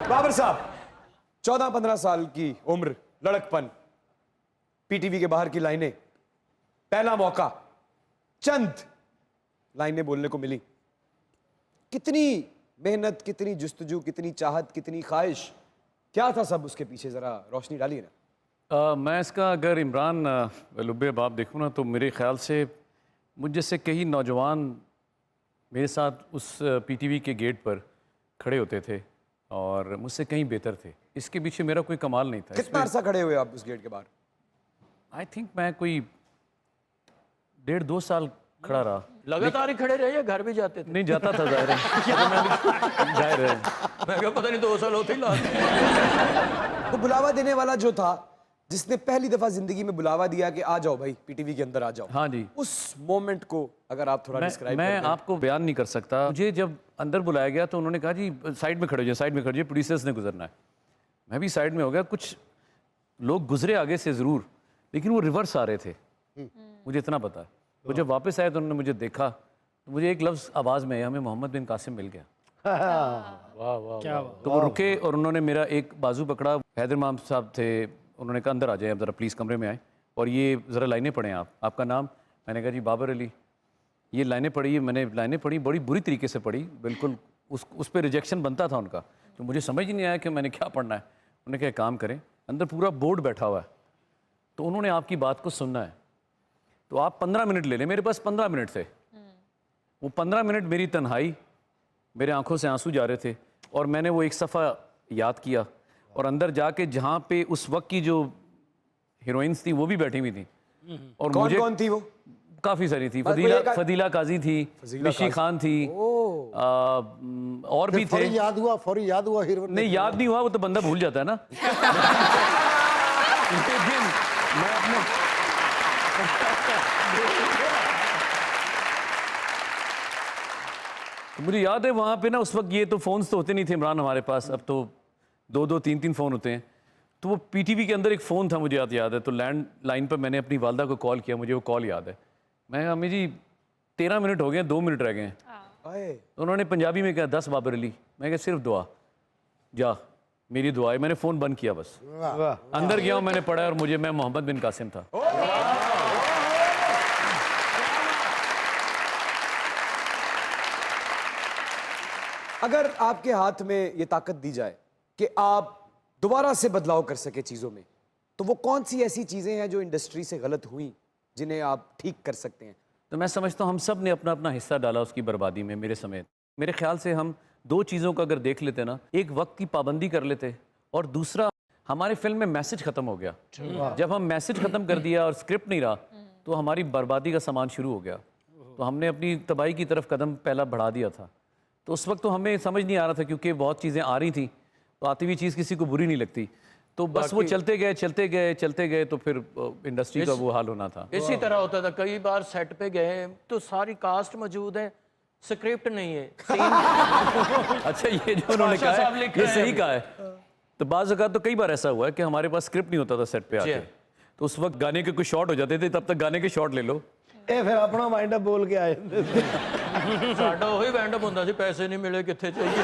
बाबर साहब, 14-15 साल की उम्र, लड़कपन, पीटीवी के बाहर की लाइनें, पहला मौका, चंद लाइनें बोलने को मिली। कितनी मेहनत, कितनी जुस्तजू, कितनी चाहत, कितनी ख्वाहिश, क्या था सब उसके पीछे, जरा रोशनी डालिए ना। मैं इसका अगर इमरान लुब्बे बाप देखूँ ना, तो मेरे ख्याल से मुझ जैसे कई नौजवान मेरे साथ उस पीटीवी के गेट पर खड़े होते थे और मुझसे कहीं बेहतर थे। इसके पीछे मेरा कोई कमाल नहीं था। कितना अरसा खड़े हुए आप उस गेट के बाहर? आई थिंक मैं कोई 1.5-2 साल खड़ा रहा। लगातार ही खड़े रहे या घर भी जाते थे? नहीं जाता था, जाहिर है। जाहिर है। मैं क्या पता नहीं 2 साल होते ही लाते। वो बुलावा देने वाला जो था, जिसने पहली दफा जिंदगी में बुलावा दिया कि आ जाओ भाई, पीटीवी के अंदर आ जाओ, हाँ जी। उस मोमेंट को अगर आप थोड़ा डिस्क्राइब मैं कर दें। आपको बयान नहीं कर सकता। मुझे जब अंदर बुलाया गया तो उन्होंने कहा जी साइड में खड़े हो जाइए, साइड में खड़े हो जाइए, प्रोड्यूसर्स ने गुजरना है। मैं भी साइड में हो गया। कुछ लोग गुजरे आगे से ज़रूर, लेकिन वो रिवर्स आ रहे थे, मुझे इतना पता है। वो जब वापस आए तो उन्होंने मुझे देखा, तो मुझे एक लफ्ज़ आवाज़ में हमें मोहम्मद बिन कासिम मिल गया। वाह वाह क्या तो वो रुके और उन्होंने मेरा एक बाजू पकड़ा। हैदर इमाम साहब थे, उन्होंने कहा अंदर आ जाए, अब ज़रा प्लीज़ कमरे में आए और ये ज़रा लाइनें पढ़ें आप, आपका नाम। मैंने कहा जी बाबर अली। ये लाइनें पढ़ी, ये मैंने लाइनें पढ़ी, बड़ी बुरी तरीके से पढ़ी, बिल्कुल उस पर रिजेक्शन बनता था उनका, तो मुझे समझ ही नहीं आया कि मैंने क्या पढ़ना है। उन्होंने कहा काम करें, अंदर पूरा बोर्ड बैठा हुआ है, तो उन्होंने आपकी बात को सुनना है, तो आप 15 मिनट ले लें। मेरे पास 15 मिनट थे। वो 15 मिनट मेरी तन्हाई, मेरे आंखों से आंसू जा रहे थे और मैंने वो एक सफ़ा याद किया और अंदर जाके जहाँ पे उस वक्त की जो हीरोइंस थी वो भी बैठी हुई थी और कौन मुझे कौन थी वो? काफ़ी सारी थी। कोई एक- फदीला काजी थी, मिशी खान थी, और भी थे। फौरी याद हुआ हीरो नहीं याद नहीं हुआ, वो तो बंदा भूल जाता है ना। लेकिन मैं अपने तो मुझे याद है वहाँ पे ना उस वक्त ये तो फ़ोन्स तो होते नहीं थे इमरान हमारे पास, अब तो 2-2 3-3 फ़ोन होते हैं। तो वो पीटीवी के अंदर एक फ़ोन था, मुझे याद है। तो लैंड लाइन पर मैंने अपनी वालदा को कॉल किया, मुझे वो कॉल याद है। मैं कहा अम्मी जी 13 मिनट हो गए, 2 मिनट रह गए हैं। आए। तो उन्होंने पंजाबी में कहा 10 बाबर अली। मैं कहा सिर्फ दुआ, जा मेरी दुआ है। मैंने फ़ोन बंद किया, बस अंदर गया, मैंने पढ़ा और मुझे मैं मोहम्मद बिन कासिम था। अगर आपके हाथ में ये ताकत दी जाए कि आप दोबारा से बदलाव कर सके चीजों में, तो वो कौन सी ऐसी चीजें हैं जो इंडस्ट्री से गलत हुई जिन्हें आप ठीक कर सकते हैं? तो मैं समझता हूँ हम सब ने अपना अपना हिस्सा डाला उसकी बर्बादी में, मेरे समेत। मेरे ख्याल से हम 2 चीज़ों का अगर देख लेते ना, एक वक्त की पाबंदी कर लेते और दूसरा हमारे फिल्म में मैसेज ख़त्म हो गया। जब हम मैसेज ख़त्म कर दिया और स्क्रिप्ट नहीं रहा, तो हमारी बर्बादी का सामान शुरू हो गया। तो हमने अपनी तबाही की तरफ कदम पहला बढ़ा दिया था। तो उस वक्त तो हमें समझ नहीं आ रहा था, क्योंकि बहुत चीज़ें आ रही थी, तो आती हुई चीज़ किसी को बुरी नहीं लगती। तो बस वो चलते गए, तो फिर इंडस्ट्री का वो हाल होना था। इसी तरह होता था। कई बार सेट पे गए तो सारी कास्ट मौजूद है, स्क्रिप्ट नहीं है, सीन अच्छा, ये जो उन्होंने बादशाह कहा साहब है, लिख ये रहे हैं सही अभी। कहा है। तो बाज़ औक़ात तो कई बार ऐसा हुआ है कि हमारे पास स्क्रिप्ट नहीं होता था सेट पे आके, तो उस वक्त गाने के कुछ शॉट हो जाते थे, तब तक गाने के शॉट ले लो। ਇਹ ਫਿਰ ਆਪਣਾ ਮਾਈਂਡ ਅਪ ਬੋਲ ਕੇ ਆਏ ਸਾਡਾ ਉਹੀ ਵੈਂਡ ਅਪ ਹੁੰਦਾ ਸੀ, ਪੈਸੇ ਨਹੀਂ ਮਿਲੇ ਕਿੱਥੇ ਚਾਹੀਏ।